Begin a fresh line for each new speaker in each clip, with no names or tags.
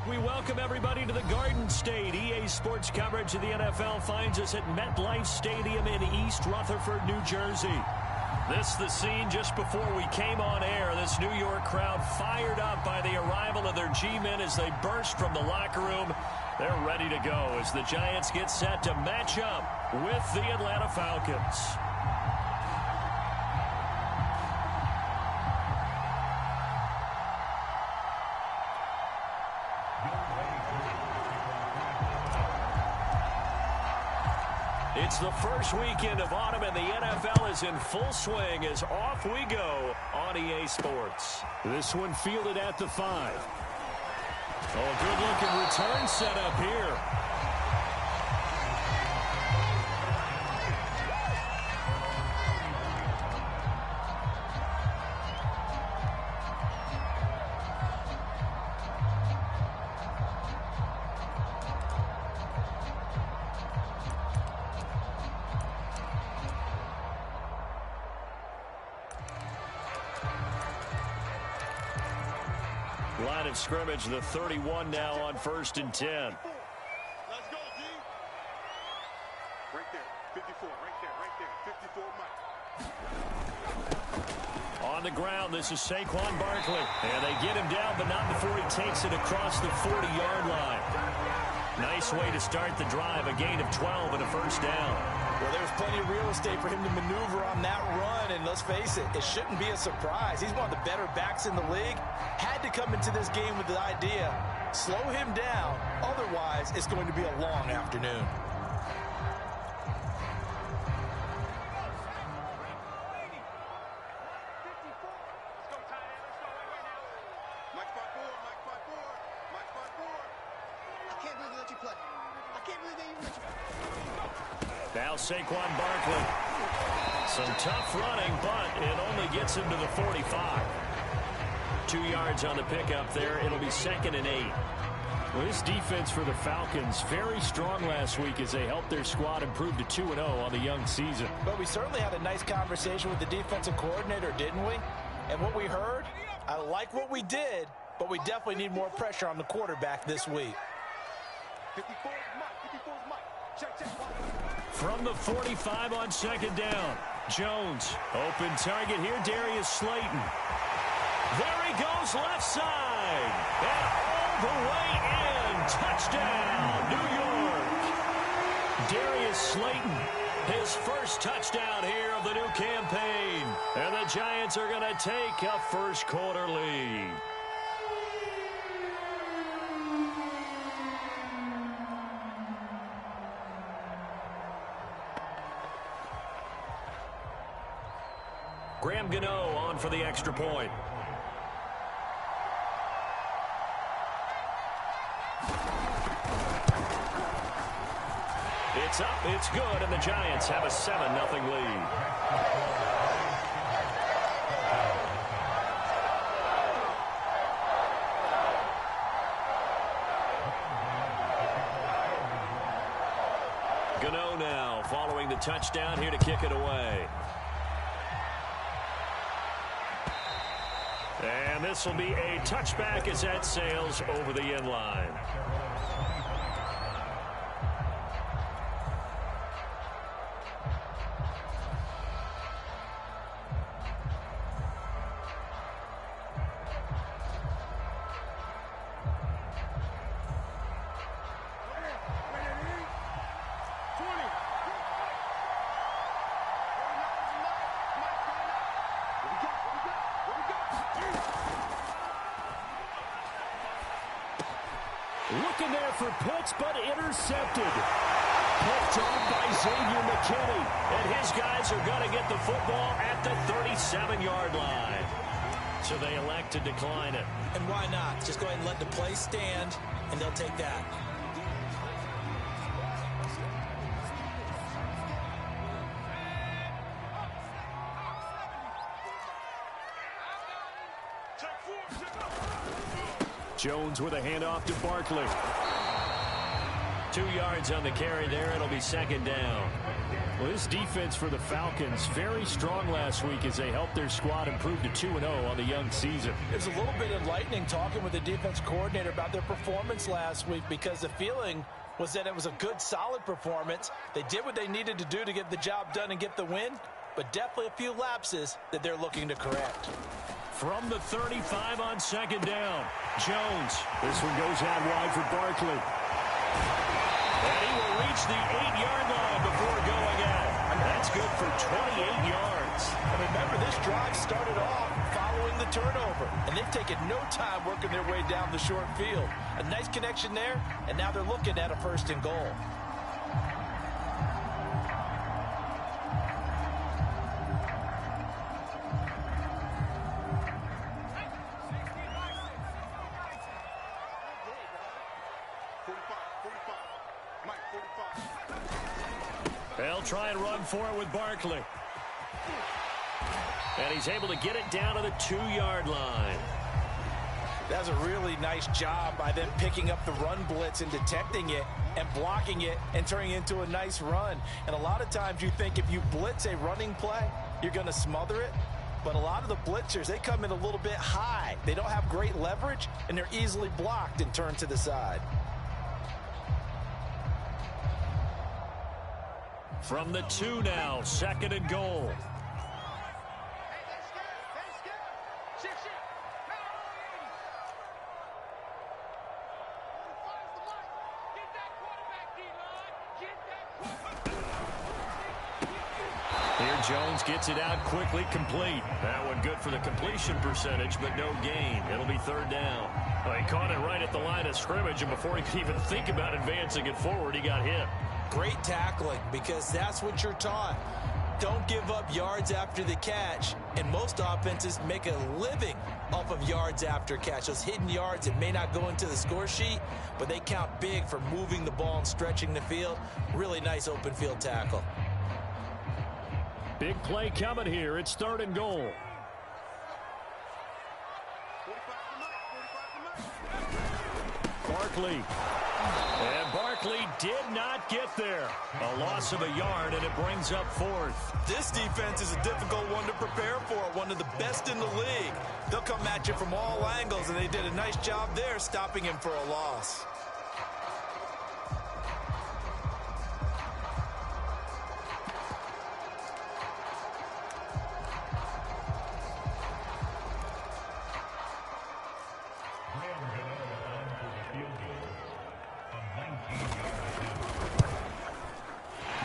We welcome everybody to the Garden State. EA Sports coverage of the NFL finds us at MetLife Stadium in East Rutherford, New Jersey. This the scene just before we came on air. This New York crowd fired up by the arrival of their G-men as they burst from the locker room. They're ready to go as the Giants get set to match up with the Atlanta Falcons. It's the first weekend of autumn, and the NFL is in full swing as off we go on EA Sports. This one fielded at the 5. Oh, good-looking return set up here. Line of scrimmage, the 31 now on 1st and 10.
Let's go, D. Right there, 54, right there, 54, Mike.
On the ground, this is Saquon Barkley. And they get him down, but not before he takes it across the 40-yard line. Nice way to start the drive, a gain of 12 and a first down.
Well, there's plenty of real estate for him to maneuver on that run, and let's face it, it shouldn't be a surprise. He's one of the better backs in the league. Had to come into this game with the idea, slow him down, otherwise it's going to be a long afternoon.
Now Saquon Barkley. Some tough running, but it only gets him to the 45. 2 yards on the pickup there. It'll be 2nd and 8. Well, this defense for the Falcons, very strong last week as they helped their squad improve to 2-0 on the young season.
But we certainly had a nice conversation with the defensive coordinator, didn't we? And what we heard, I like what we did, but we definitely need more pressure on the quarterback this week.
54 is Mike. Check.
From the 45 on 2nd down. Jones, open target here, Darius Slayton. There he goes, left side. And all the way in. Touchdown, New York. Darius Slayton, his first touchdown here of the new campaign. And the Giants are going to take a first quarter lead. Graham Gano on for the extra point. It's up, it's good, and the Giants have a 7-0 lead. Gano now following the touchdown here to kick it away. And this will be a touchback as that sails over the end line. Looking there for Pitts, but intercepted. Picked off by Xavier McKinney. And his guys are going to get the football at the 37-yard line. So they elect to decline it.
And why not? Just go ahead and let the play stand, and they'll take that.
Jones with a handoff to Barkley. 2 yards on the carry there. It'll be second down. Well, this defense for the Falcons, very strong last week as they helped their squad improve to 2-0 on the young season.
It was a little bit enlightening talking with the defense coordinator about their performance last week, because the feeling was that it was a good, solid performance. They did what they needed to do to get the job done and get the win, but definitely a few lapses that they're looking to correct.
From the 35 on second down, Jones. This one goes out wide for Barkley. And he will reach the 8-yard line before going out. That's good for 28 yards.
And remember, this drive started off following the turnover, and they've taken no time working their way down the short field. A nice connection there, and now they're looking at a 1st and goal.
They'll try and run for it with Barkley. And he's able to get it down to the 2-yard line.
That's a really nice job by them picking up the run blitz and detecting it and blocking it and turning it into a nice run. And a lot of times you think if you blitz a running play, you're going to smother it. But a lot of the blitzers, they come in a little bit high. They don't have great leverage, and they're easily blocked and turned to the side.
From the 2 now, 2nd and goal. Here Jones gets it out quickly, complete. That one good for the completion percentage, but no gain. It'll be 3rd down. Well, he caught it right at the line of scrimmage, and before he could even think about advancing it forward, he got hit.
Great tackling, because that's what you're taught. Don't give up yards after the catch, and most offenses make a living off of yards after catch. Those hidden yards that may not go into the score sheet, but they count big for moving the ball and stretching the field. Really nice open field tackle.
Big play coming here. It's 3rd and goal. Barkley. And Barkley did not get there. A loss of a yard, and it brings up 4th.
This defense is a difficult one to prepare for, one of the best in the league. They'll come at you from all angles, and they did a nice job there stopping him for a loss.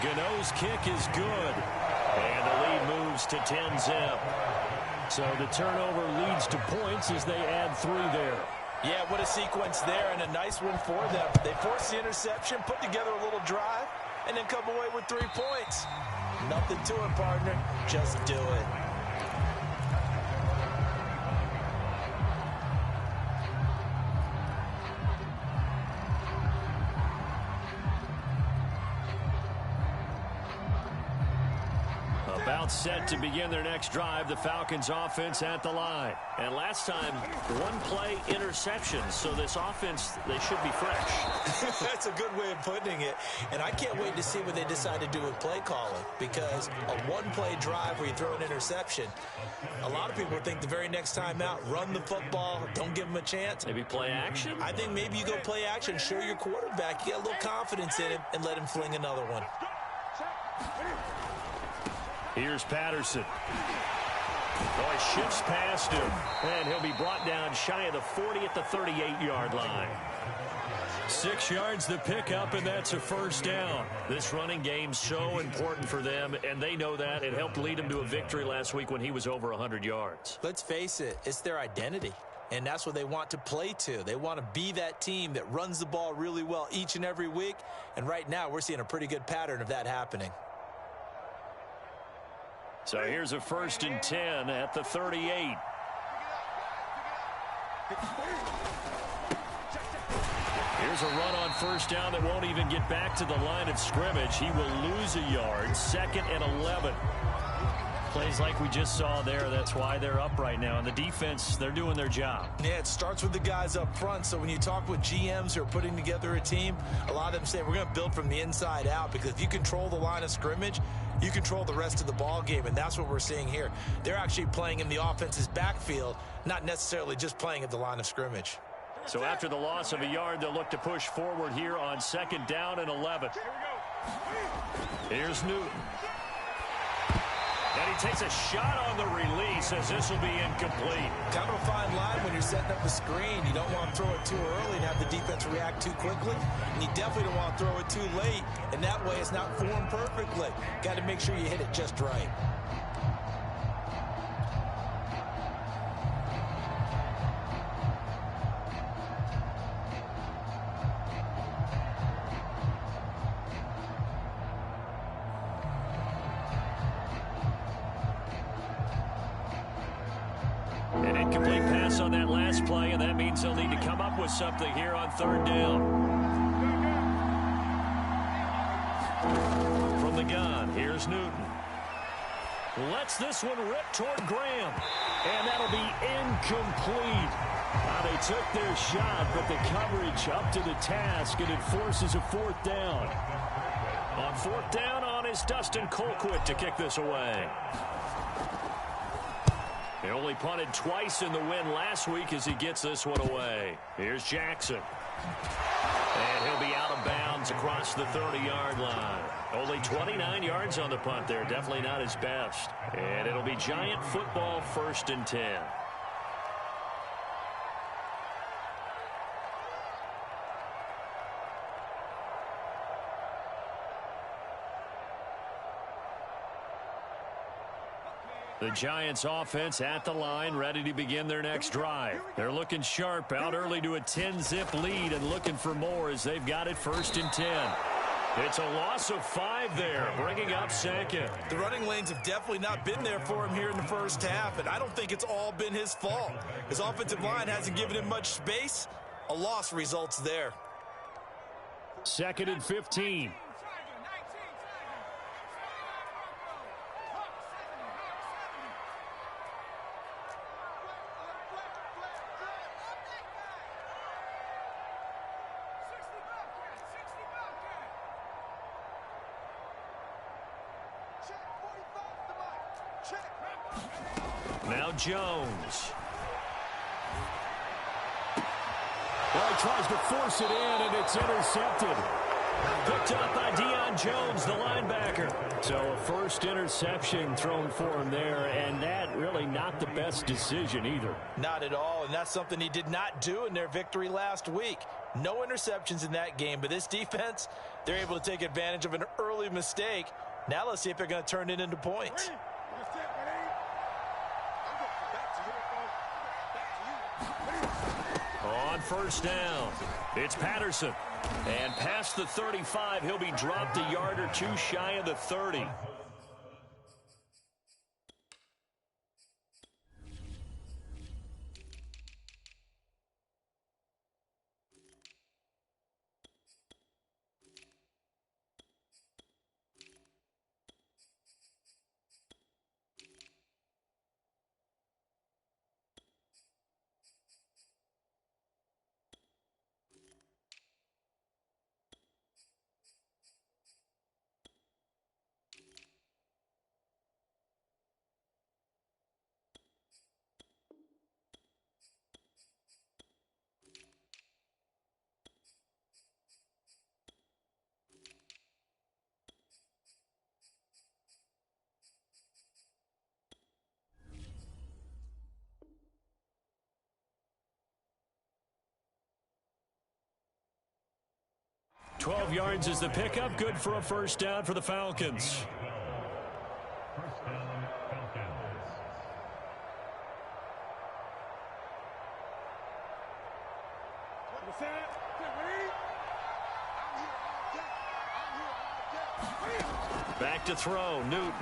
Gano's kick is good. And the lead moves to 10-zip. So the turnover leads to points as they add 3 there.
Yeah, what a sequence there, and a nice one for them. They forced the interception, put together a little drive, and then come away with 3 points. Nothing to it, partner. Just do it.
About set to begin their next drive, the Falcons offense at the line. And last time, 1 play interception. So this offense, they should be fresh.
That's a good way of putting it. And I can't wait to see what they decide to do with play calling, because a 1-play drive where you throw an interception, a lot of people think the very next time out, run the football, don't give them a chance.
Maybe play action?
I think maybe you go play action, show your quarterback, you get a little confidence in him, and let him fling another one.
Here's Patterson. Oh, he shifts past him. And he'll be brought down shy of the 40 at the 38-yard line. 6 yards the pickup, and that's a 1st down. This running game's so important for them, and they know that. It helped lead them to a victory last week when he was over 100 yards.
Let's face it, it's their identity. And that's what they want to play to. They want to be that team that runs the ball really well each and every week. And right now, we're seeing a pretty good pattern of that happening.
So here's a 1st and 10 at the 38. Here's a run on 1st down that won't even get back to the line of scrimmage. He will lose a yard. 2nd and 11. Plays like we just saw there, that's why they're up right now. And the defense, they're doing their job.
Yeah, it starts with the guys up front. So when you talk with GMs who are putting together a team, a lot of them say we're going to build from the inside out, because if you control the line of scrimmage, you control the rest of the ball game, and that's what we're seeing here. They're actually playing in the offense's backfield, not necessarily just playing at the line of scrimmage.
So after the loss of a yard, they'll look to push forward here on 2nd down and 11. Here's Newton. And he takes a shot on the release, as this will be incomplete.
Kind of a fine line when you're setting up the screen. You don't want to throw it too early and have the defense react too quickly. And you definitely don't want to throw it too late, and that way it's not formed perfectly. Got to make sure you hit it just right.
An incomplete pass on that last play, and that means they'll need to come up with something here on 3rd down. From the gun, here's Newton. Lets this one rip toward Graham, and that'll be incomplete. They took their shot, but the coverage up to the task, and it forces a 4th down. On 4th down is Dustin Colquitt to kick this away. They only punted twice in the win last week as he gets this one away. Here's Jackson. And he'll be out of bounds across the 30-yard line. Only 29 yards on the punt there. Definitely not his best. And it'll be Giant football, 1st and 10. The Giants offense at the line, ready to begin their next drive. They're looking sharp, out early to a 10-zip lead and looking for more as they've got it 1st and 10. It's a loss of 5 there, bringing up 2nd.
The running lanes have definitely not been there for him here in the first half, and I don't think it's all been his fault. His offensive line hasn't given him much space. A loss results there.
2nd and 15. Now Jones. Well, he tries to force it in, and it's intercepted. Picked up by Deion Jones, the linebacker. So a first interception thrown for him there, and that really not the best decision either.
Not at all, and that's something he did not do in their victory last week. No interceptions in that game, but this defense, they're able to take advantage of an early mistake. Now let's see if they're going to turn it into points.
On 1st down, it's Patterson. And past the 35, he'll be dropped a yard or 2 shy of the 30. $12 yards is the pickup. Good for a 1st down for the Falcons. Back to throw, Newton.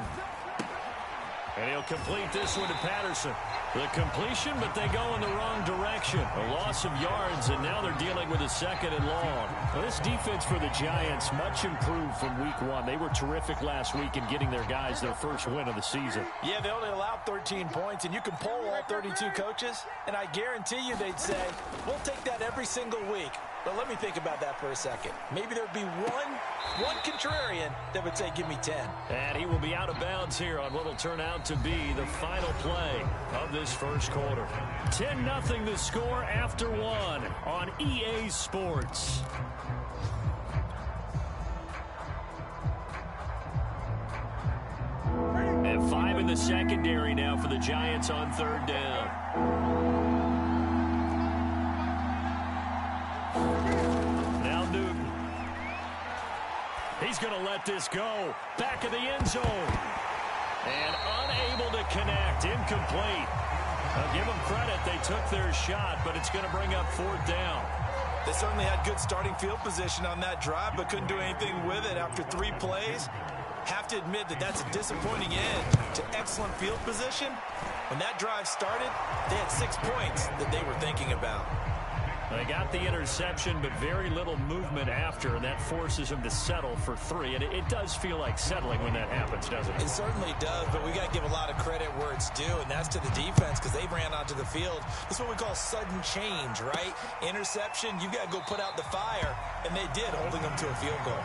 And he'll complete this one to Patterson. The completion, but they go in the wrong direction. A loss of yards, and now they're dealing with a 2nd and long. Well, this defense for the Giants, much improved from week 1. They were terrific last week in getting their guys their first win of the season.
Yeah, they only allowed 13 points, and you can poll all 32 coaches, and I guarantee you they'd say, we'll take that every single week. But let me think about that for a second. Maybe there'd be one contrarian that would say, give me 10.
And he will be out of bounds here on what will turn out to be the final play of this first quarter. 10-0 the score after 1 on EA Sports. And 5 in the secondary now for the Giants on 3rd down. He's going to let this go. Back of the end zone. And unable to connect. Incomplete. I'll give them credit. They took their shot, but it's going to bring up 4th down.
They certainly had good starting field position on that drive, but couldn't do anything with it after 3 plays. Have to admit that that's a disappointing end to excellent field position. When that drive started, they had 6 points that they were thinking about.
They got the interception, but very little movement after, and that forces them to settle for 3. And it does feel like settling when that happens, doesn't it?
It certainly does, but we got to give a lot of credit where it's due, and that's to the defense because they ran onto the field. That's what we call sudden change, right? Interception, you got to go put out the fire, and they did, holding them to a field goal.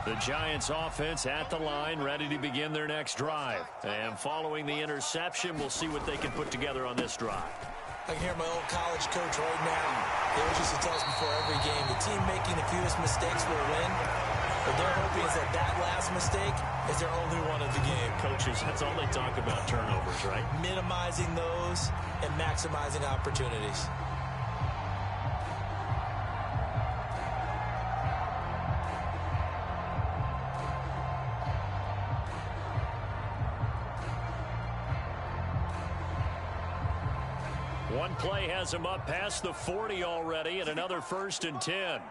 The Giants offense at the line, ready to begin their next drive. And following the interception, we'll see what they can put together on this drive.
I can hear my old college coach right now. They always used to tell us before every game, the team making the fewest mistakes will win. But they're hoping is that last mistake is their only one of the game.
Coaches, that's all they talk about, turnovers, right?
Minimizing those and maximizing opportunities.
One play has him up past the 40 already, and another 1st and 10.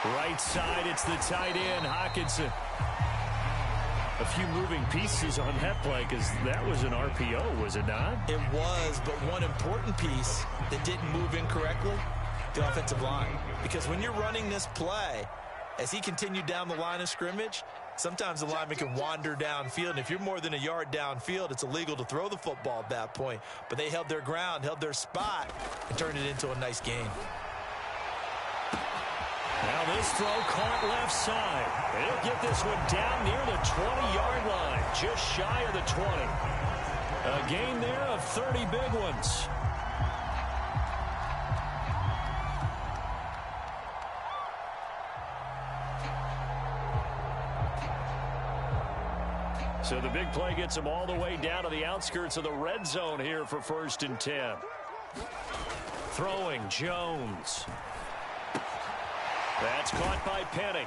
Right side, it's the tight end, Hockenson. A few moving pieces on that play because that was an RPO, was it not?
It was, but one important piece that didn't move incorrectly, the offensive line. Because when you're running this play, as he continued down the line of scrimmage, sometimes the lineman can wander downfield. And if you're more than a yard downfield, it's illegal to throw the football at that point. But they held their ground, held their spot, and turned it into a nice gain.
Now this throw caught left side. They'll get this one down near the 20-yard line, just shy of the 20. A gain there of 30 big ones. So the big play gets them all the way down to the outskirts of the red zone here for 1st and 10. Throwing, Jones. That's caught by Penny.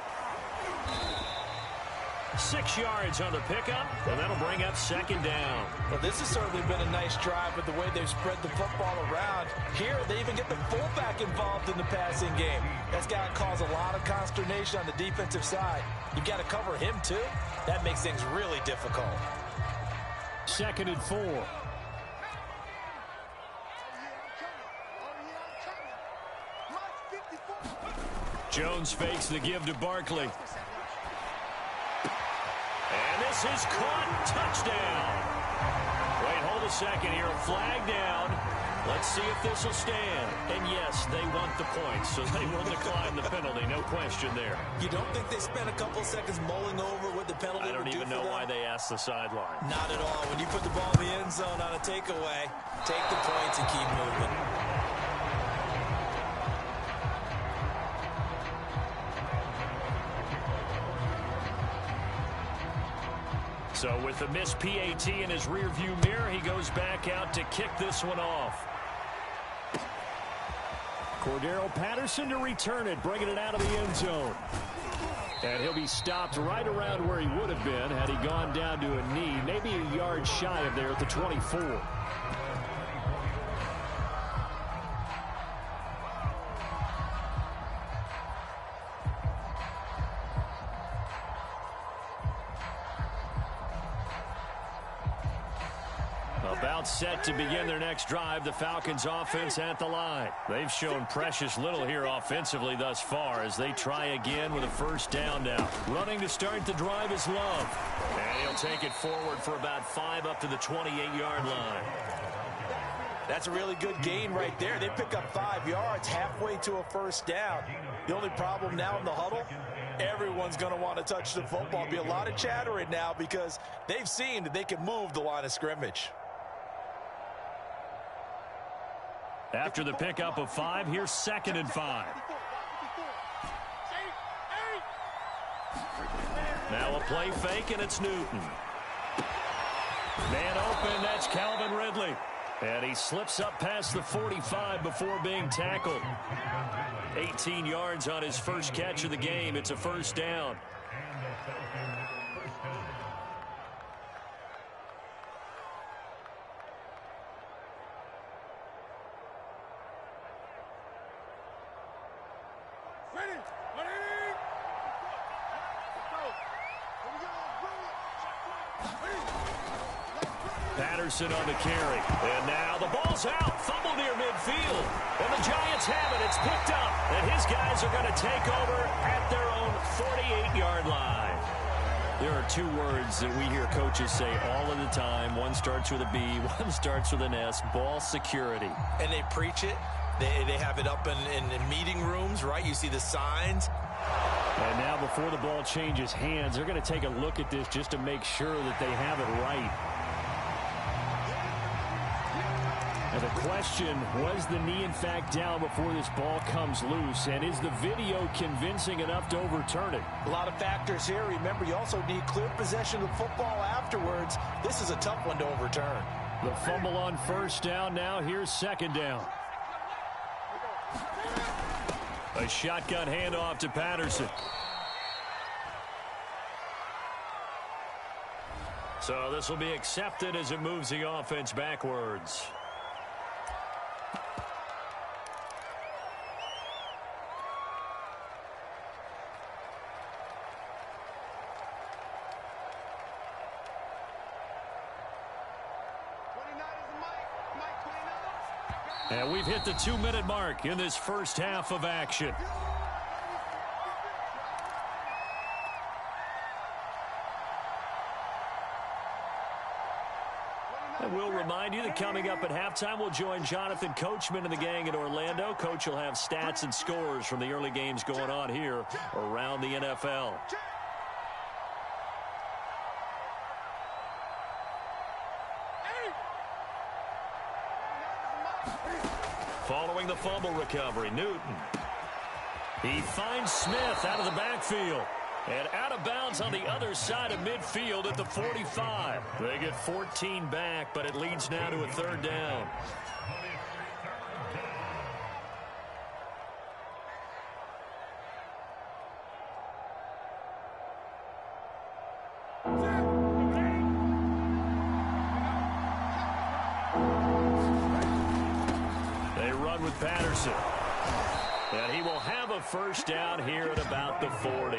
6 yards on the pickup, and that'll bring up 2nd down.
Well, this has certainly been a nice drive with the way they've spread the football around. Here, they even get the fullback involved in the passing game. That's got to cause a lot of consternation on the defensive side. You've got to cover him, too. That makes things really difficult.
2nd and 4. Jones fakes the give to Barkley. And this is caught. Touchdown. Wait, hold a second here. Flag down. Let's see if this will stand. And yes, they want the points, so they will decline the penalty. No question there.
You don't think they spent a couple seconds mulling over what the penalty
I don't even know why they asked the sideline.
Not at all. When you put the ball in the end zone on a takeaway, take the points and keep moving.
So with the missed PAT in his rearview mirror, he goes back out to kick this one off. Cordarrelle Patterson to return it, bringing it out of the end zone. And he'll be stopped right around where he would have been had he gone down to a knee, maybe a yard shy of there at the 24. About set to begin their next drive, the Falcons offense at the line. They've shown precious little here offensively thus far as they try again with a first down now. Running to start the drive is Love. And he'll take it forward for about 5 up to the 28-yard line.
That's a really good gain right there. They pick up 5 yards halfway to a first down. The only problem now in the huddle, everyone's going to want to touch the football. Be a lot of chattering now because they've seen that they can move the line of scrimmage.
After the pickup of 5, here's 2nd and 5. Now a play fake, and it's Newton. Man open, that's Calvin Ridley. And he slips up past the 45 before being tackled. 18 yards on his first catch of the game. It's a first down. Patterson on the carry. And now the ball's out. Fumble near midfield. And the Giants have it. It's picked up. And his guys are going to take over at their own 48-yard line. There are 2 words that we hear coaches say all of the time. One starts with a B, one starts with an S. Ball security.
And they preach it. They have it up in meeting rooms, right? You see the signs.
And now before the ball changes hands, they're going to take a look at this just to make sure that they have it right. And the question, was the knee in fact down before this ball comes loose? And is the video convincing enough to overturn it?
A lot of factors here. Remember, you also need clear possession of the football afterwards. This is a tough one to overturn.
The fumble on first down now. Here's 2nd down. A shotgun handoff to Patterson. So this will be accepted as it moves the offense backwards. And we've hit the 2-minute mark in this first half of action. And we'll remind you that coming up at halftime, we'll join Jonathan Coachman and the gang in Orlando. Coach will have stats and scores from the early games going on here around the NFL. Following the fumble recovery, Newton. He finds Smith out of the backfield. And out of bounds on the other side of midfield at the 45. They get 14 back, but it leads now to a 3rd down. With Patterson. And he will have a first down here at about the 40.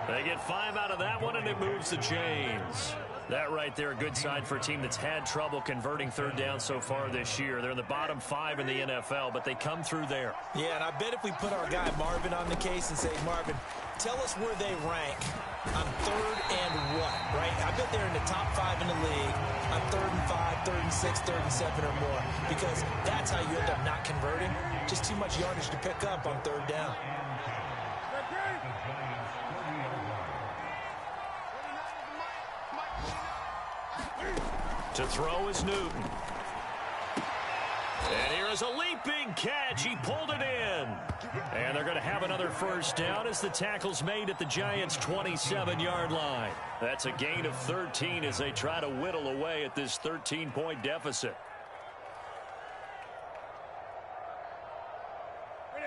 They get 5 out of that one, and it moves the chains. That right there, a good sign for a team that's had trouble converting 3rd down so far this year. They're in the bottom 5 in the NFL, but they come through there.
Yeah, and I bet if we put our guy Marvin on the case and say, Marvin, tell us where they rank on 3rd and what, right? I bet they're in the top 5 in the league on 3rd and 5, 3rd and 6, 3rd and 7 or more, because that's how you end up not converting. Just too much yardage to pick up on 3rd down.
To throw is Newton. And here is a leaping catch. He pulled it in. And they're going to have another first down as the tackle's made at the Giants' 27-yard line. That's a gain of 13 as they try to whittle away at this 13-point deficit.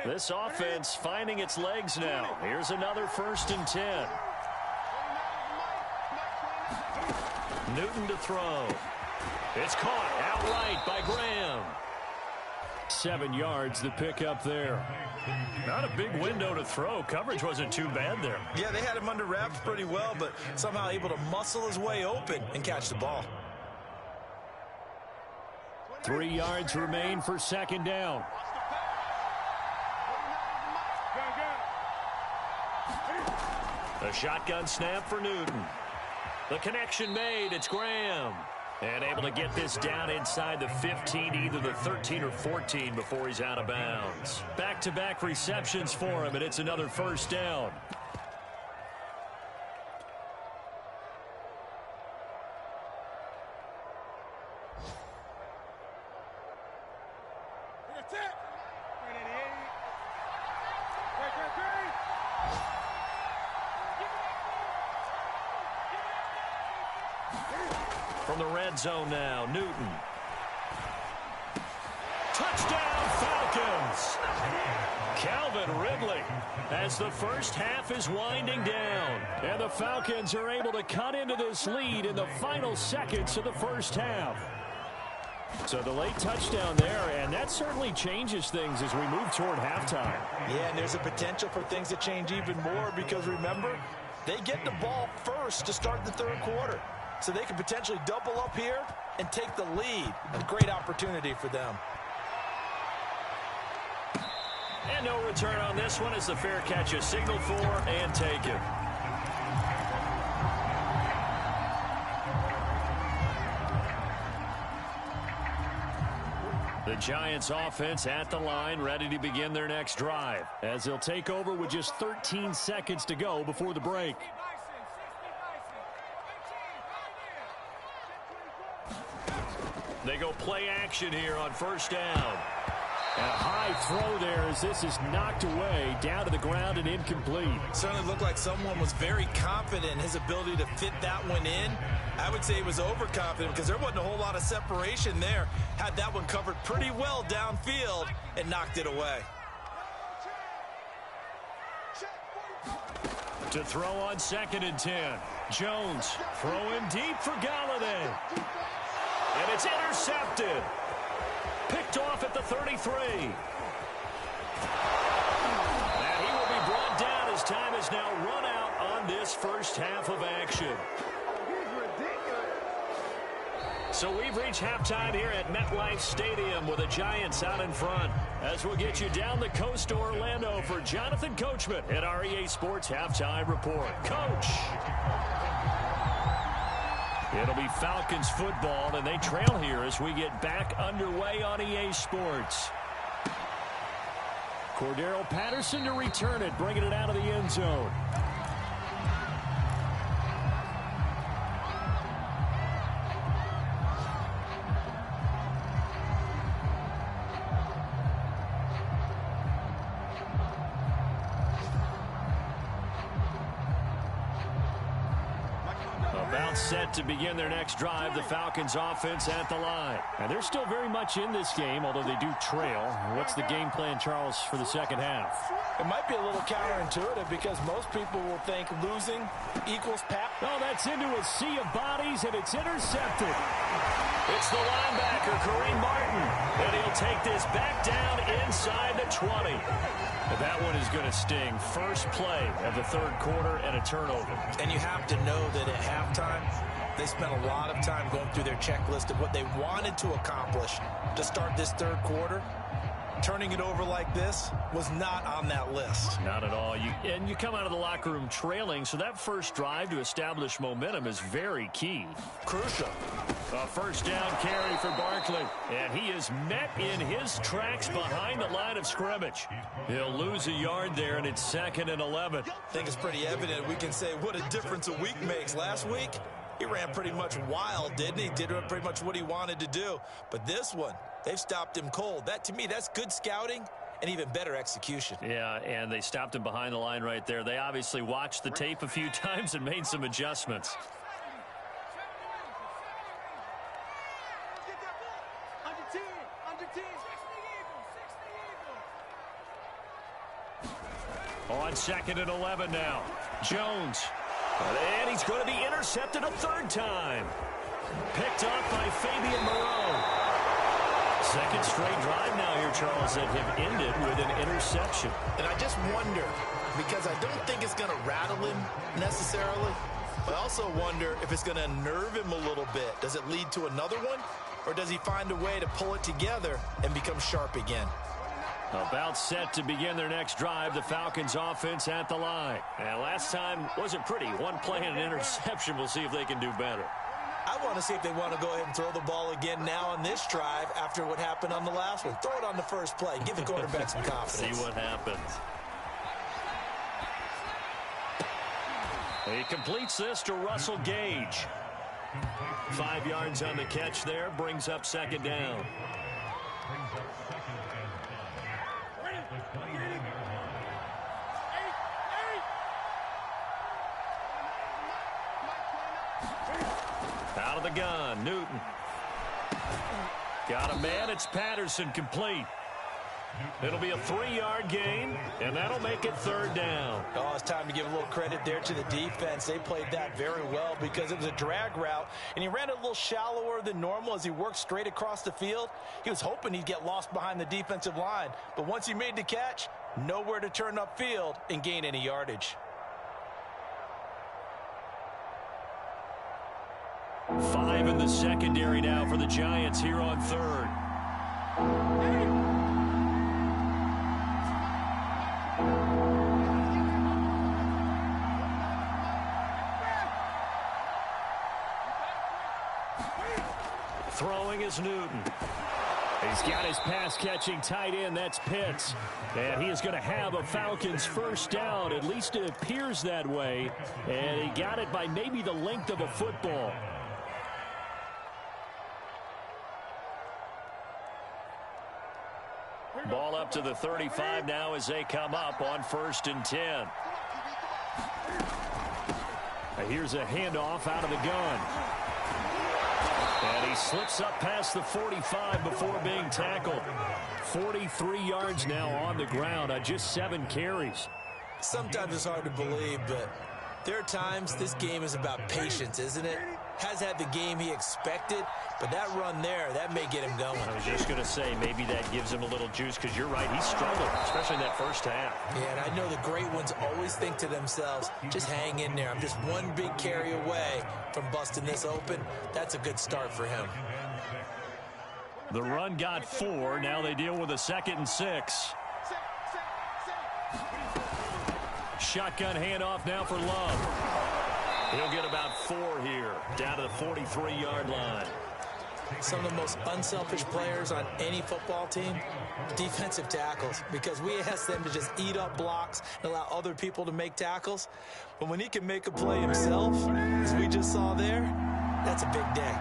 This offense finding its legs now. Here's another 1st and 10. Newton to throw. It's caught outright by Graham. 7 yards the pick up there. Not a big window to throw. Coverage wasn't too bad there.
Yeah, they had him under wraps pretty well, but somehow able to muscle his way open and catch the ball.
3 yards remain for 2nd down. A shotgun snap for Newton. The connection made. It's Graham. And able to get this down inside the 15, either the 13 or 14 before he's out of bounds. Back-to-back receptions for him, and it's another 1st down. From the red zone now, Newton. Touchdown, Falcons! Calvin Ridley as the first half is winding down. And the Falcons are able to cut into this lead in the final seconds of the first half. So the late touchdown there, and that certainly changes things as we move toward halftime.
Yeah, and there's a potential for things to change even more because, remember, they get the ball first to start the 3rd quarter. So they could potentially double up here and take the lead. A great opportunity for them.
And no return on this one as the fair catch is signaled for and taken. The Giants offense at the line, ready to begin their next drive, as they'll take over with just 13 seconds to go before the break. They go play action here on 1st down. And a high throw there as this is knocked away, down to the ground and incomplete.
Certainly looked like someone was very confident in his ability to fit that one in. I would say he was overconfident because there wasn't a whole lot of separation there. Had that one covered pretty well downfield and knocked it away.
To throw on 2nd and 10. Jones throwing deep for Galladay. And it's intercepted. Picked off at the 33. And he will be brought down as time is now run out on this first half of action. So we've reached halftime here at MetLife Stadium with the Giants out in front. As we'll get you down the coast to Orlando for Jonathan Coachman at our EA Sports Halftime Report. Coach. It'll be Falcons football, and they trail here as we get back underway on EA Sports. Cordero Patterson to return it, bringing it out of the end zone. About set to begin their next drive, the Falcons offense at the line. And they're still very much in this game, although they do trail. What's the game plan, Charles, for the second half?
It might be a little counterintuitive because most people will think losing equals pass.
Oh, that's into a sea of bodies, and it's intercepted. It's the linebacker, Kareem Martin, and he'll take this back down inside the 20. And that one is going to sting. First play of the 3rd quarter and a turnover.
And you have to know that at halftime, they spent a lot of time going through their checklist of what they wanted to accomplish to start this 3rd quarter. Turning it over like this was not on that list.
Not at all. You come out of the locker room trailing, so that first drive to establish momentum is very key.
Crucial.
A first down carry for Barkley, and he is met in his tracks behind the line of scrimmage. He'll lose a yard there, and it's 2nd and 11.
I think it's pretty evident we can say what a difference a week makes. Last week, he ran pretty much wild, didn't he? Did pretty much what he wanted to do. But this one, they've stopped him cold. That, to me, that's good scouting and even better execution.
Yeah, and they stopped him behind the line right there. They obviously watched the tape a few times and made some adjustments. On 2nd and 11 now. Jones. And he's going to be intercepted a third time. Picked off by Fabian Moreau. Second straight drive now here, Charles, that have ended with an interception.
And I just wonder, because I don't think it's going to rattle him necessarily, but I also wonder if it's going to unnerve him a little bit. Does it lead to another one, or does he find a way to pull it together and become sharp again?
About set to begin their next drive, the Falcons offense at the line. And last time wasn't pretty. One play and an interception. We'll see if they can do better.
I want to see if they want to go ahead and throw the ball again now on this drive after what happened on the last one. Throw it on the first play. Give the quarterback some confidence.
See what happens. He completes this to Russell Gage. 5 yards on the catch there. Brings up 2nd down. Out of the gun, Newton. Got a man, it's Patterson, complete. It'll be a 3-yard gain, and that'll make it 3rd down.
Oh, it's time to give a little credit there to the defense. They played that very well because it was a drag route, and he ran it a little shallower than normal as he worked straight across the field. He was hoping he'd get lost behind the defensive line, but once he made the catch, nowhere to turn upfield and gain any yardage.
5 in the secondary now for the Giants here on 3rd. Throwing is Newton. He's got his pass-catching tight end. That's Pitts. And he is going to have a Falcons first down. At least it appears that way. And he got it by maybe the length of a football. Ball up to the 35 now as they come up on 1st and 10. Here's a handoff out of the gun. And he slips up past the 45 before being tackled. 43 yards now on the ground on just 7 carries.
Sometimes it's hard to believe, but there are times this game is about patience, isn't it? Has had the game he expected, but that run there, that may get him going.
I was just going to say, maybe that gives him a little juice, because you're right, he struggled, especially in that first half.
Yeah, and I know the great ones always think to themselves, just hang in there. I'm just one big carry away from busting this open. That's a good start for him.
The run got 4. Now they deal with a 2nd and 6. Shotgun handoff now for Love. He'll get about 4 here, down to the 43-yard line.
Some of the most unselfish players on any football team, defensive tackles, because we ask them to just eat up blocks and allow other people to make tackles. But when he can make a play himself, as we just saw there, that's a big day.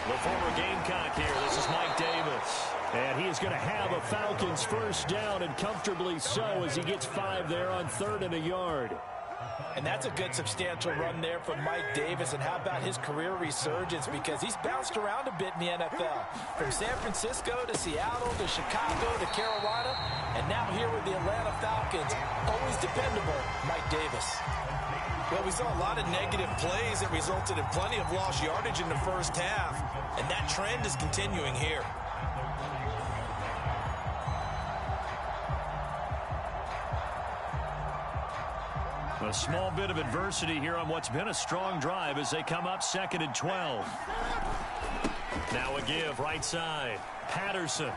The former Gamecock here. This is Mike Davis. And he is going to have a Falcons first down, and comfortably so, as he gets 5 there on 3rd and a yard.
And that's a good substantial run there from Mike Davis. And how about his career resurgence? Because he's bounced around a bit in the NFL. From San Francisco to Seattle to Chicago to Carolina. And now here with the Atlanta Falcons. Always dependable, Mike Davis. Well, we saw a lot of negative plays that resulted in plenty of lost yardage in the first half. And that trend is continuing here.
A small bit of adversity here on what's been a strong drive as they come up 2nd and 12. Now a give right side. Patterson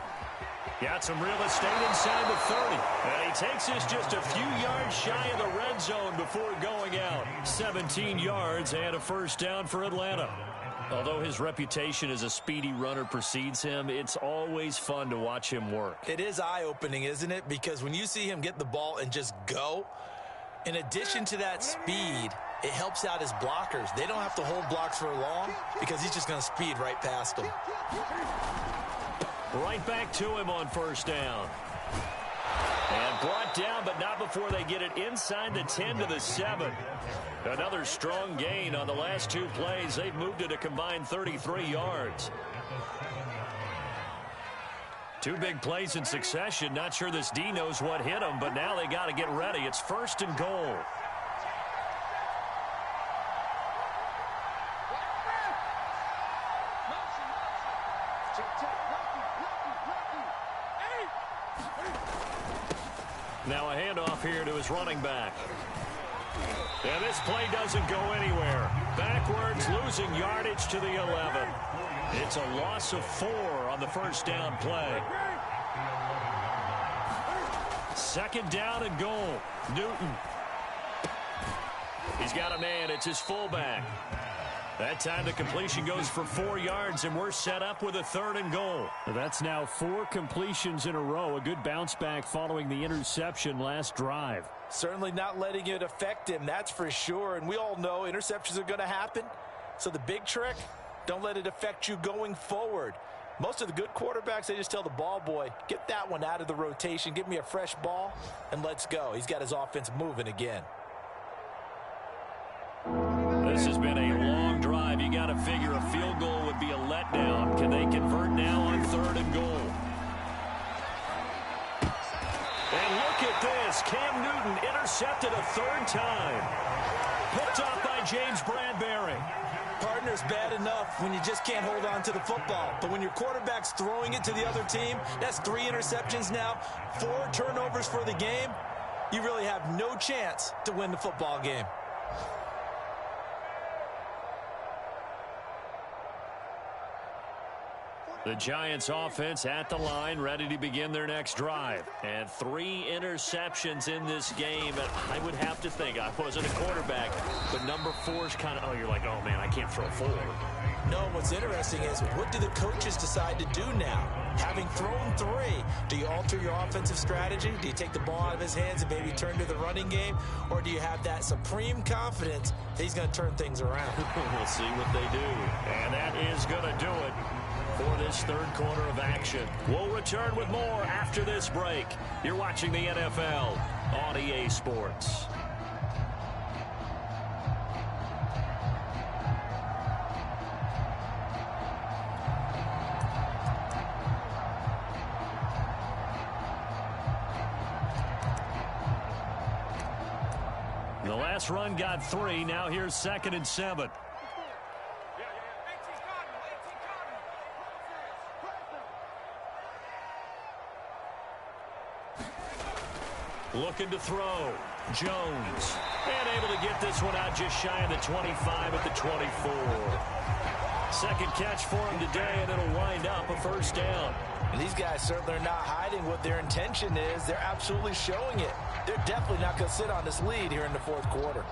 got some real estate inside the 30. And he takes this just a few yards shy of the red zone before going out. 17 yards and a first down for Atlanta. Although his reputation as a speedy runner precedes him, it's always fun to watch him work.
It is eye-opening, isn't it? Because when you see him get the ball and just go, in addition to that speed, it helps out his blockers. They don't have to hold blocks for long because he's just going to speed right past them.
Right back to him on first down. And brought down, but not before they get it inside the 10 to the 7. Another strong gain on the last 2 plays. They've moved it a combined 33 yards. Two big plays in succession. Not sure this D knows what hit him, but now they got to get ready. It's 1st and goal. Now a handoff here to his running back. And this play doesn't go anywhere. Backwards, losing yardage to the 11. It's a loss of 4 on the first down play. 2nd down and goal. Newton. He's got a man. It's his fullback. That time the completion goes for 4 yards, and we're set up with a 3rd and goal.
That's now 4 completions in a row. A good bounce back following the interception last drive.
Certainly not letting it affect him, that's for sure. And we all know interceptions are going to happen. So the big trick, don't let it affect you going forward. Most of the good quarterbacks, they just tell the ball boy, get that one out of the rotation, give me a fresh ball, and let's go. He's got his offense moving again.
This has been a long drive. You got to figure a field goal would be a letdown. Can they convert now on 3rd and goal? And look at this. Cam Newton intercepted a 3rd time. Picked off by James Bradbury.
Partner's bad enough when you just can't hold on to the football. But when your quarterback's throwing it to the other team, that's 3 interceptions now, 4 turnovers for the game. You really have no chance to win the football game.
The Giants offense at the line, ready to begin their next drive. And 3 interceptions in this game. And I would have to think, I wasn't a quarterback, but number 4 is kind of, oh, you're like, oh, man, I can't throw 4.
No, what's interesting is, what do the coaches decide to do now? Having thrown 3, do you alter your offensive strategy? Do you take the ball out of his hands and maybe turn to the running game? Or do you have that supreme confidence that he's going to turn things around?
We'll see what they do. And that is going to do it for this 3rd quarter of action. We'll return with more after this break. You're watching the NFL on EA Sports. The last run got 3. Now here's 2nd and 7. Looking to throw. Jones. And able to get this one out just shy of the 25 at the 24. 2nd catch for him today, and it'll wind up a 1st down.
And these guys certainly are not hiding what their intention is. They're absolutely showing it. They're definitely not going to sit on this lead here in the 4th quarter.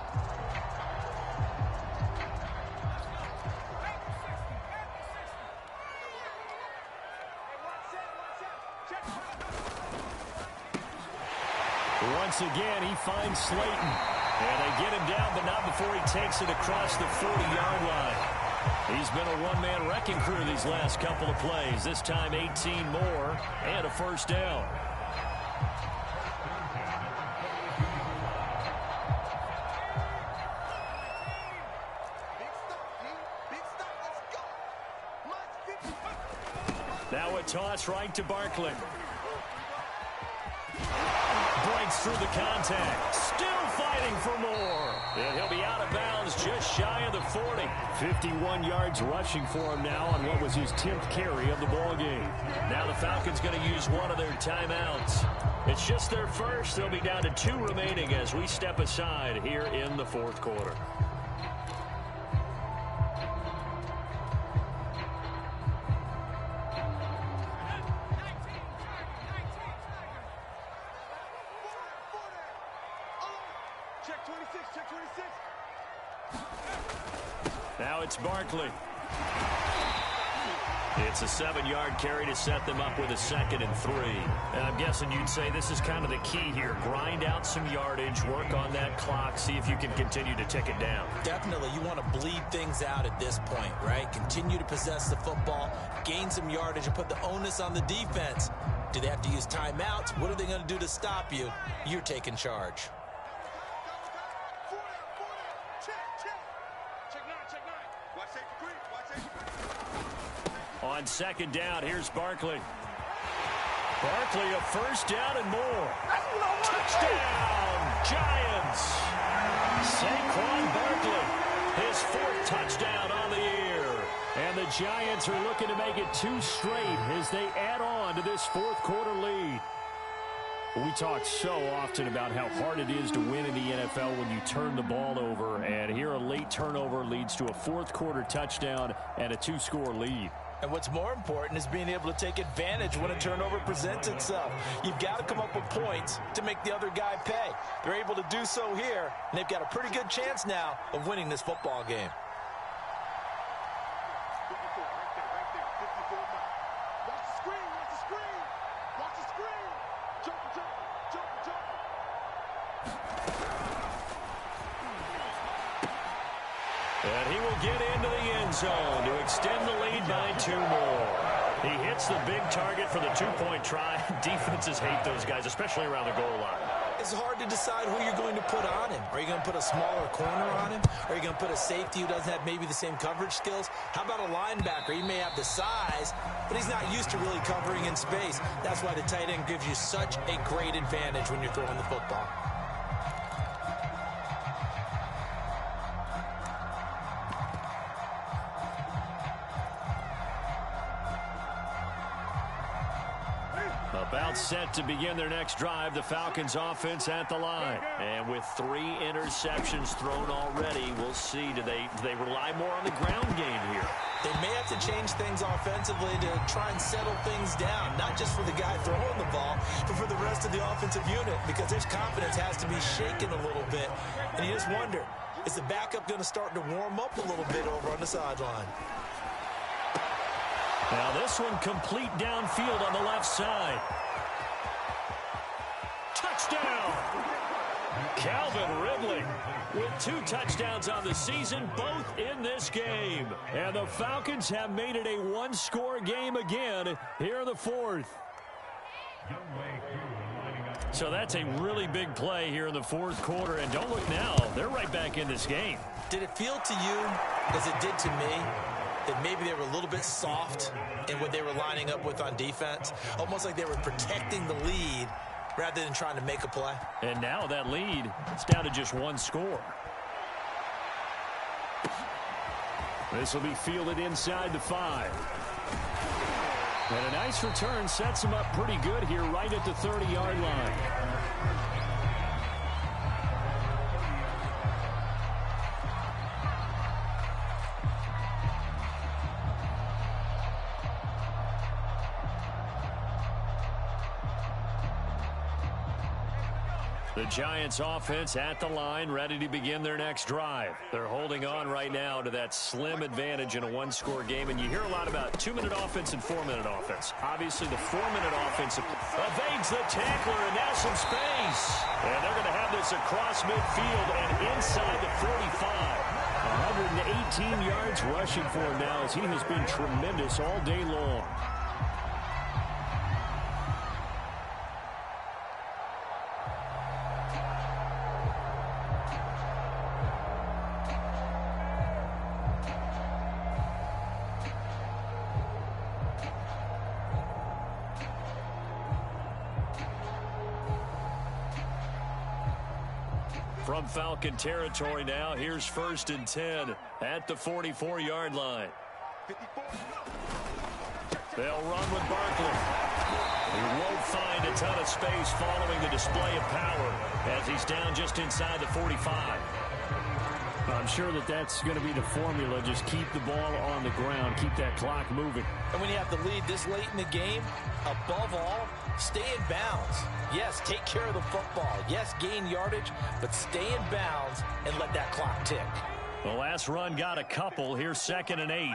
Once again, he finds Slayton. And they get him down, but not before he takes it across the 40-yard line. He's been a one-man wrecking crew these last couple of plays. This time 18 more and a 1st down. Now a toss right to Barkley. Breaks through the contact. Still fighting for more. And he'll be out of bounds just shy of the 40.
51 yards rushing for him now on what was his 10th carry of the ball game.
Now the Falcons going to use one of their timeouts. It's just their first. They'll be down to 2 remaining as we step aside here in the 4th quarter. Now it's Barkley. It's a 7-yard carry to set them up with a 2nd and 3. And I'm guessing you'd say this is kind of the key here. Grind out some yardage, work on that clock, see if you can continue to tick it down.
Definitely. You want to bleed things out at this point, right? Continue to possess the football, gain some yardage, and put the onus on the defense. Do they have to use timeouts? What are they going to do to stop you? You're taking charge.
On 2nd down, here's Barkley. Barkley a first down and more. Touchdown, Giants. Saquon Barkley, his 4th touchdown on the year. And the Giants are looking to make it 2 straight as they add on to this 4th quarter lead. We talk so often about how hard it is to win in the NFL when you turn the ball over. And here a late turnover leads to a 4th quarter touchdown and a 2-score lead.
And what's more important is being able to take advantage when a turnover presents itself. You've got to come up with points to make the other guy pay. They're able to do so here, and they've got a pretty good chance now of winning this football game.
54, right there, 54. Watch the screen, watch the screen. Watch the screen. Jump, jump, jump, jump.
And he will get into the end zone to extend the lead by 2 more. He hits the big target for the 2-point try. Defenses hate those guys, especially around the goal line.
It's hard to decide who you're going to put on him. Are you going to put a smaller corner on him? Are you going to put a safety who doesn't have maybe the same coverage skills? How about a linebacker? He may have the size, but he's not used to really covering in space. That's why the tight end gives you such a great advantage when you're throwing the football.
About set to begin their next drive, the Falcons offense at the line. And with 3 interceptions thrown already, we'll see, do they rely more on the ground game here?
They may have to change things offensively to try and settle things down, not just for the guy throwing the ball, but for the rest of the offensive unit, because his confidence has to be shaken a little bit. And you just wonder, is the backup going to start to warm up a little bit over on the sideline?
Now this one complete downfield on the left side. Touchdown! Calvin Ridley with 2 touchdowns on the season, both in this game. And the Falcons have made it a 1-score game again here in the 4th. So that's a really big play here in the 4th quarter. And don't look now, they're right back in this game.
Did it feel to you, as it did to me, that maybe they were a little bit soft in what they were lining up with on defense? Almost like they were protecting the lead rather than trying to make a play.
And now that lead, it's down to just 1 score. This will be fielded inside the 5. And a nice return sets him up pretty good here right at the 30-yard line. The Giants offense at the line, ready to begin their next drive. They're holding on right now to that slim advantage in a 1-score game. And you hear a lot about 2-minute offense and 4-minute offense. Obviously, the 4-minute offense evades the tackler, and now some space. And they're going to have this across midfield and inside the 45. 118 yards rushing for him now as he has been tremendous all day long. From Falcon territory now, here's 1st and 10 at the 44-yard line. They'll run with Barkley. He won't find a ton of space following the display of power as he's down just inside the 45. I'm sure that's going to be the formula. Just keep the ball on the ground, keep that clock moving.
And when you have the lead this late in the game, above all, stay in bounds. Yes, take care of the football. Yes, gain yardage, but stay in bounds and let that clock tick.
The last run got a couple. Here's 2nd and 8.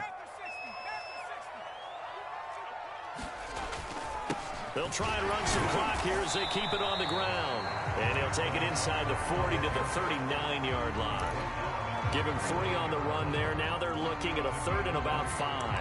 They'll try and run some clock here as they keep it on the ground. And he'll take it inside the 40 to the 39-yard line. Give him 3 on the run there. Now they're looking at a 3rd and about 5.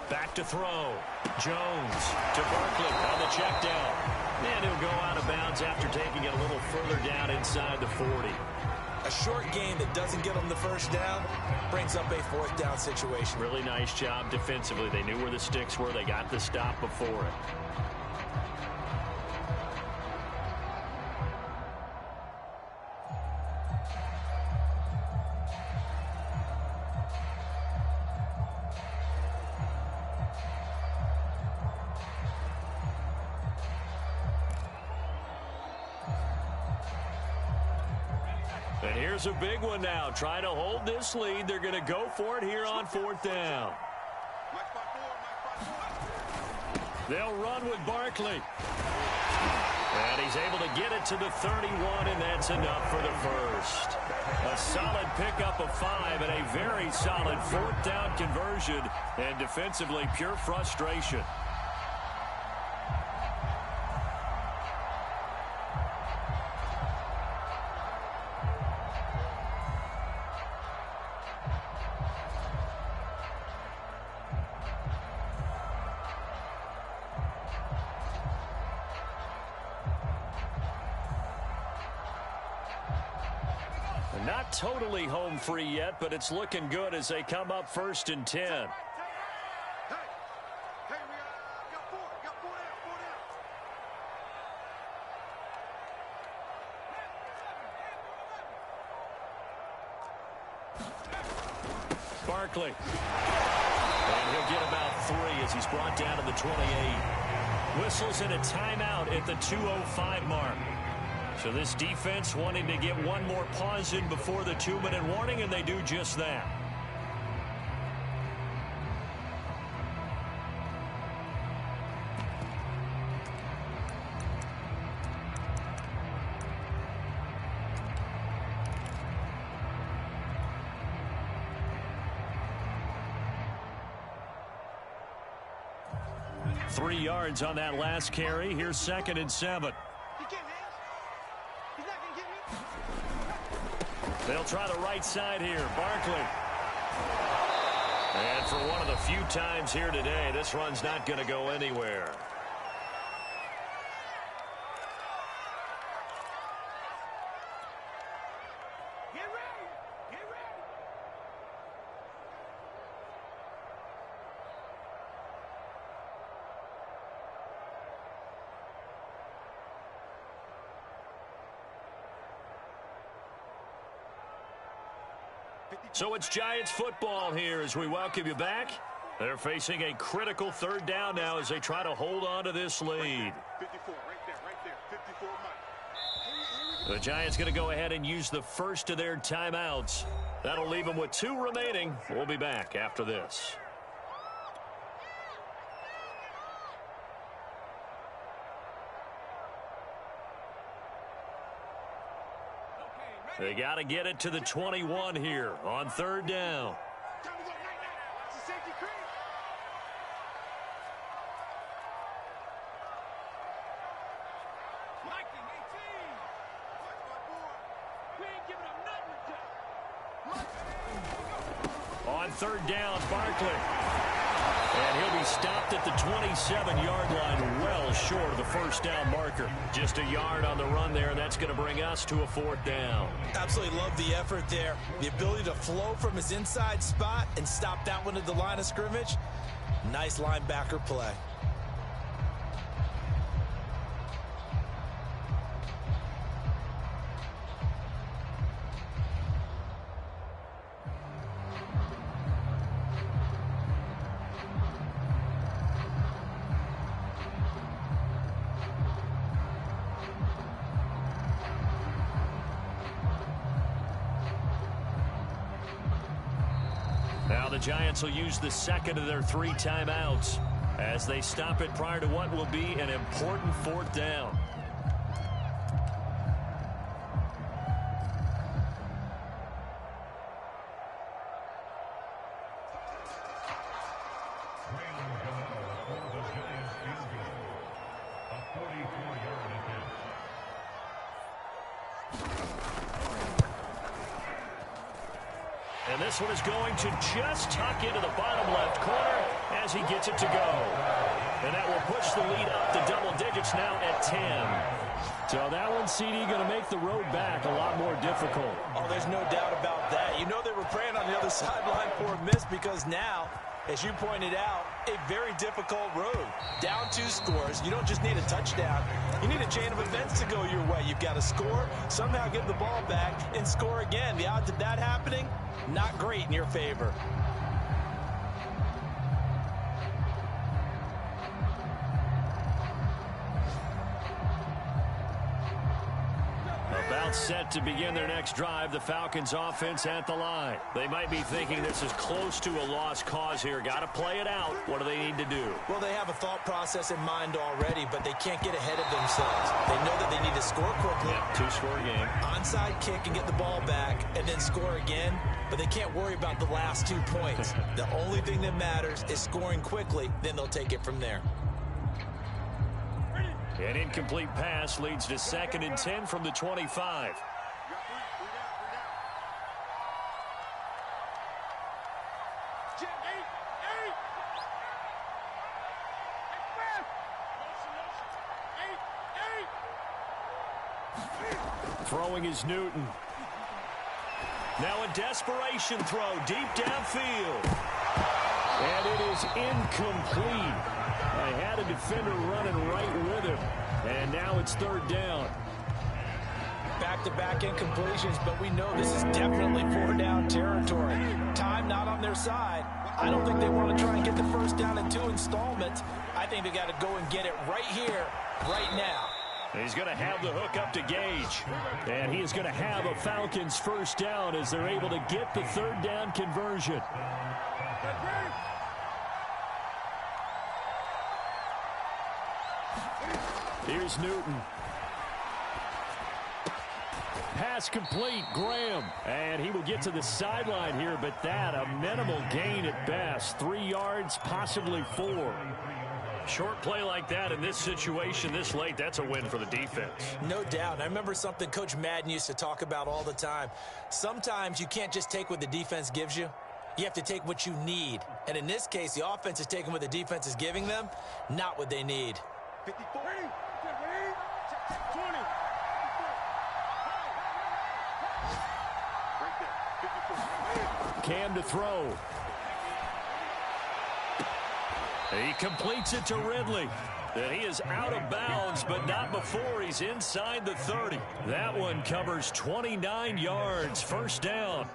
Back to throw. Jones to Barkley on the check down. And he'll go out of bounds after taking it a little further down inside the 40.
A short game that doesn't get them the first down brings up a fourth down situation.
Really nice job defensively. They knew where the sticks were. They got the stop before it. And here's a big one now. Trying to hold this lead. They're going to go for it here on fourth down. They'll run with Barkley. And he's able to get it to the 31, and that's enough for the first. A solid pickup of 5 and a very solid fourth down conversion. And defensively, pure frustration. Not totally home free yet, but it's looking good as they come up 1st and 10.
Hey, we got 4 down.
Barkley. And he'll get about 3 as he's brought down to the 28. Whistles in a timeout at the 2:05 mark. So this defense wanting to get one more pause in before the 2-minute warning, and they do just that. Three yards on that last carry. Here's 2nd and 7. They'll try the right side here. Barkley. And for one of the few times here today, this run's not going to go anywhere.
Get ready. Get ready.
So it's Giants football here as we welcome you back. They're facing a critical 3rd down now as they try to hold on to this lead.
54, right there. 54 miles.
The Giants going to go ahead and use the first of their timeouts. That'll leave them with 2 remaining. We'll be back after this. They got to get it to the 21 here on 3rd down.
Time to go night-night. Watch the safety creep. Liking 18. Watch my boy. We ain't giving up nothing to
On 3rd down, Barkley. And he'll be stopped at the 27-yard line, well short of the 1st down marker. Just a yard on the run there, and that's going to bring us to a 4th down.
Absolutely love the effort there. The ability to flow from his inside spot and stop that one at the line of scrimmage. Nice linebacker play.
Now the Giants will use the 2nd of their 3 timeouts as they stop it prior to what will be an important 4th down. And this one is going to just tuck into the bottom left corner as he gets it to go. And that will push the lead up to double digits now at 10.
So that one, CD, going to make the road back a lot more difficult.
Oh, there's no doubt about that. You know they were praying on the other sideline for a miss because now, as you pointed out, a very difficult road. Down 2 scores. You don't just need a touchdown. You need a chain of events to go your way. You've got to score, somehow give the ball back, and score again. The odds of that happening, not great in your favor.
About set to begin their next drive, the Falcons offense at the line. They might be thinking this is close to a lost cause here. Got to play it out. What do they need to do?
Well, they have a thought process in mind already, but they can't get ahead of themselves. They know that they need to score quickly.
Yeah, 2-score game.
Onside kick and get the ball back and then score again, but they can't worry about the last 2 points. The only thing that matters is scoring quickly, then they'll take it from there.
An incomplete pass leads to 2nd and 10 from the 25. Throwing is Newton. Now a desperation throw deep downfield. And it is incomplete. They had a defender running right with him. And now it's 3rd down.
Back-to-back incompletions, but we know this is definitely 4-down territory. Time not on their side. I don't think they want to try and get the first down in 2 installments. I think they got to go and get it right here, right now.
He's going to have the hook up to Gage. And he is going to have a Falcons first down as they're able to get the 3rd down conversion. Here's Newton. Pass complete, Graham. And he will get to the sideline here, but that a minimal gain at best. 3 yards, possibly 4. Short play like that in this situation this late, that's a win for the defense.
No doubt. I remember something Coach Madden used to talk about all the time. Sometimes you can't just take what the defense gives you. You have to take what you need. And in this case, the offense is taking what the defense is giving them, not what they need.
54. 20.
Cam to throw. He completes it to Ridley. And he is out of bounds, but not before he's inside the 30. That one covers 29 yards. First down.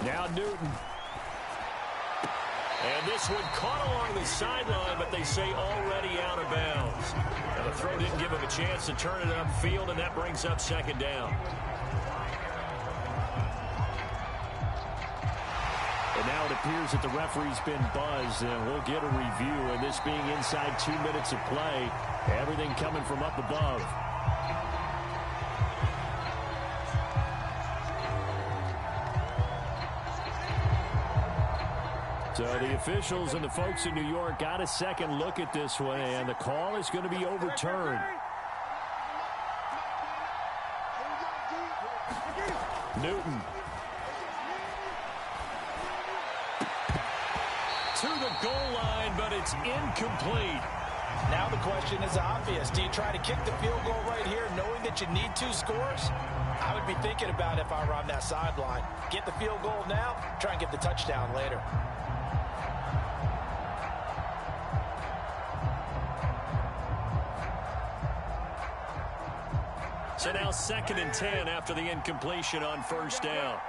Now Newton. And this one caught along the sideline, but they say already out of bounds. Now the throw didn't give him a chance to turn it upfield, and that brings up 2nd down. And now it appears that the referee's been buzzed, and we'll get a review. And this being inside 2 minutes of play, everything coming from up above. So the officials and the folks in New York got a second look at this one, and the call is going to be overturned. Newton. To the goal line, but it's incomplete.
Now the question is obvious. Do you try to kick the field goal right here knowing that you need 2 scores? I would be thinking about it if I were on that sideline. Get the field goal now, try and get the touchdown later.
So now 2nd and 10 after the incompletion on first down.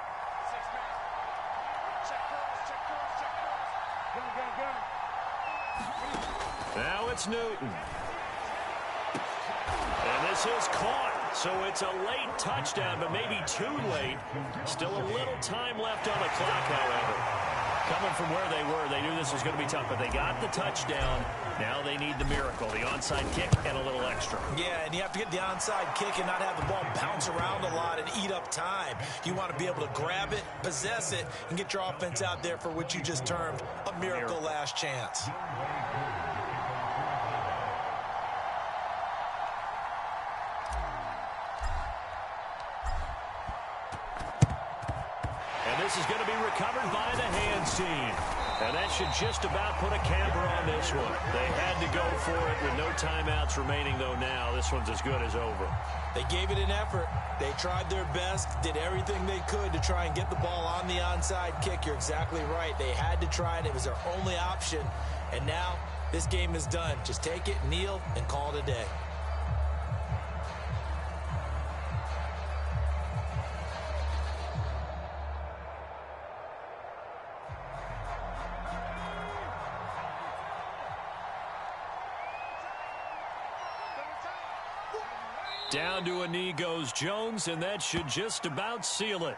Now it's Newton. And this is caught. So it's a late touchdown, but maybe too late. Still a little time left on the clock, however. Coming from where they were, they knew this was going to be tough, but they got the touchdown. Now they need the miracle, the onside kick and a little extra.
Yeah, and you have to get the onside kick and not have the ball bounce around a lot and eat up time. You want to be able to grab it, possess it, and get your offense out there for what you just termed a miracle last chance.
This is going to be recovered by the hands team. And that should just about put a camper on this one. They had to go for it with no timeouts remaining, though now. This one's as good as over.
They gave it an effort. They tried their best, did everything they could to try and get the ball on the onside kick. You're exactly right. They had to try it. It was their only option. And now this game is done. Just take it, kneel, and call it a day.
Down to a knee goes Jones, and that should just about seal it.